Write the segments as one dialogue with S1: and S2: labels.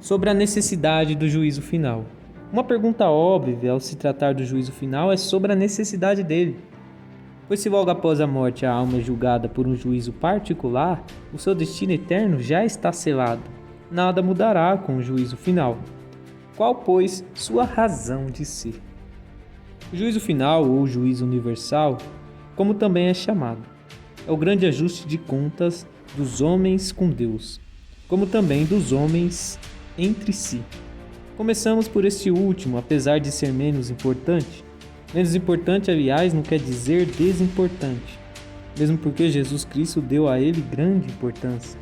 S1: sobre a necessidade do juízo final. Uma pergunta óbvia ao se tratar do juízo final é sobre a necessidade dele. Pois se logo após a morte a alma é julgada por um juízo particular, o seu destino eterno já está selado. Nada mudará com o juízo final. Qual, pois, sua razão de ser? O juízo final, ou juízo universal, como também é chamado, é o grande ajuste de contas dos homens com Deus, como também dos homens entre si. Começamos por este último, apesar de ser menos importante. Menos importante, aliás, não quer dizer desimportante, mesmo porque Jesus Cristo deu a ele grande importância.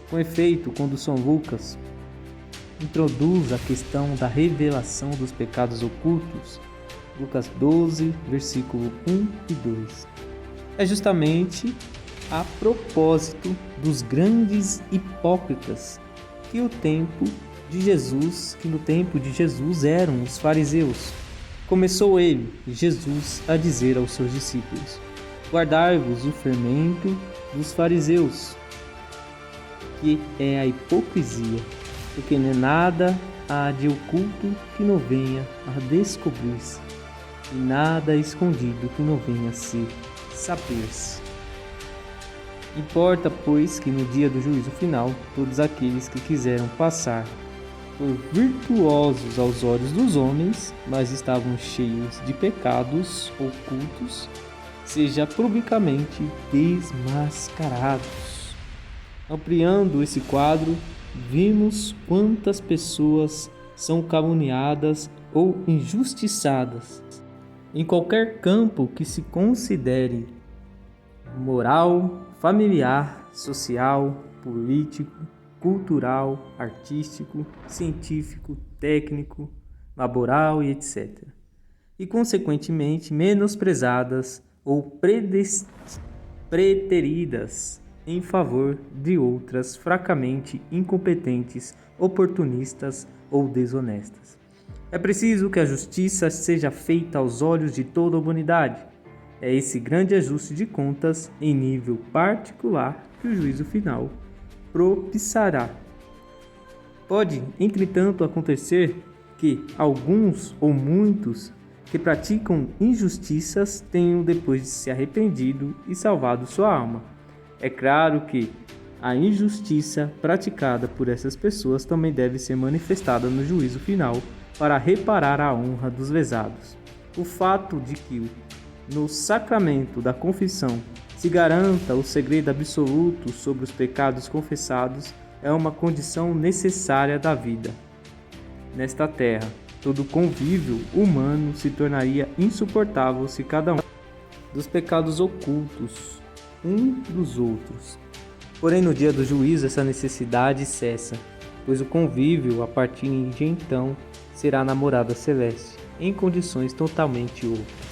S1: Com efeito, quando São Lucas introduz a questão da revelação dos pecados ocultos, Lucas 12, versículo 1 e 2, é justamente a propósito dos grandes hipócritas que no tempo de Jesus eram os fariseus. Começou ele, Jesus, a dizer aos seus discípulos: guardai-vos o fermento dos fariseus, que é a hipocrisia, porque nada há de oculto que não venha a descobrir-se, e nada escondido que não venha a se saber-se. Importa, pois, que no dia do juízo final, todos aqueles que quiseram passar por virtuosos aos olhos dos homens, mas estavam cheios de pecados ocultos, seja publicamente desmascarados. Ampliando esse quadro, vimos quantas pessoas são caluniadas ou injustiçadas em qualquer campo que se considere moral, familiar, social, político, cultural, artístico, científico, técnico, laboral e etc. E, consequentemente, menosprezadas ou preteridas em favor de outras fracamente incompetentes, oportunistas ou desonestas. É preciso que a justiça seja feita aos olhos de toda a humanidade. É esse grande ajuste de contas em nível particular que o juízo final propiciará. Pode, entretanto, acontecer que alguns ou muitos que praticam injustiças tenham depois de se arrependido e salvado sua alma. É claro que a injustiça praticada por essas pessoas também deve ser manifestada no juízo final para reparar a honra dos lesados. O fato de que no sacramento da confissão se garanta o segredo absoluto sobre os pecados confessados é uma condição necessária da vida. Nesta terra, todo convívio humano se tornaria insuportável se cada um dos pecados ocultos um dos outros. Porém, no dia do juízo, essa necessidade cessa, pois o convívio, a partir de então, será na morada celeste, em condições totalmente outras.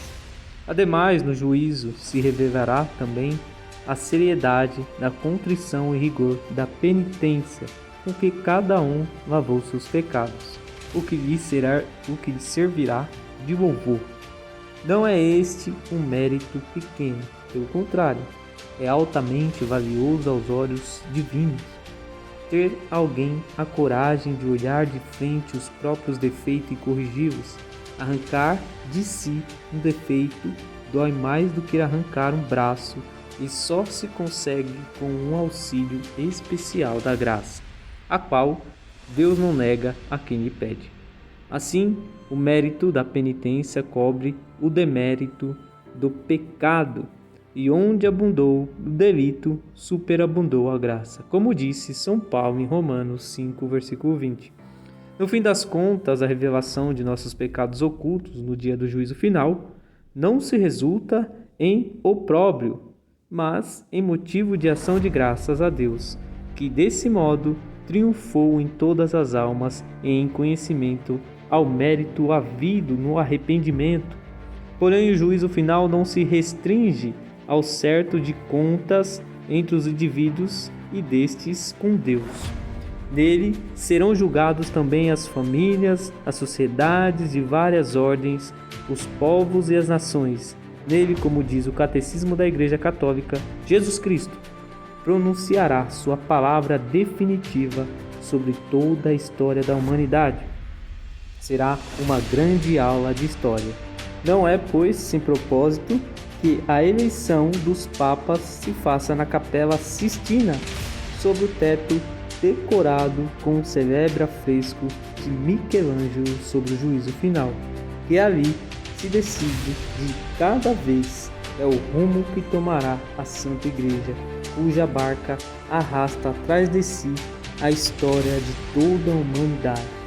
S1: Ademais, no juízo se revelará também a seriedade da contrição e rigor da penitência com que cada um lavou seus pecados, o que lhe servirá de louvor. Não é este um mérito pequeno, pelo contrário, é altamente valioso aos olhos divinos. Ter alguém a coragem de olhar de frente os próprios defeitos e corrigi-los, arrancar de si um defeito, dói mais do que arrancar um braço e só se consegue com um auxílio especial da graça, a qual Deus não nega a quem lhe pede. Assim, o mérito da penitência cobre o demérito do pecado, e onde abundou o delito, superabundou a graça, como disse São Paulo em Romanos 5, versículo 20. No fim das contas, a revelação de nossos pecados ocultos no dia do juízo final não se resulta em opróbrio, mas em motivo de ação de graças a Deus, que desse modo triunfou em todas as almas e em conhecimento ao mérito havido no arrependimento. Porém, o juízo final não se restringe ao certo de contas entre os indivíduos e destes com Deus. Nele serão julgados também as famílias, as sociedades de várias ordens, os povos e as nações. Nele, como diz o Catecismo da Igreja Católica, Jesus Cristo pronunciará sua palavra definitiva sobre toda a história da humanidade. Será uma grande aula de história. Não é, pois, sem propósito que a eleição dos papas se faça na Capela Sistina, sob o teto decorado com o célebre afresco de Michelangelo sobre o juízo final, que ali se decide de cada vez é o rumo que tomará a Santa Igreja, cuja barca arrasta atrás de si a história de toda a humanidade.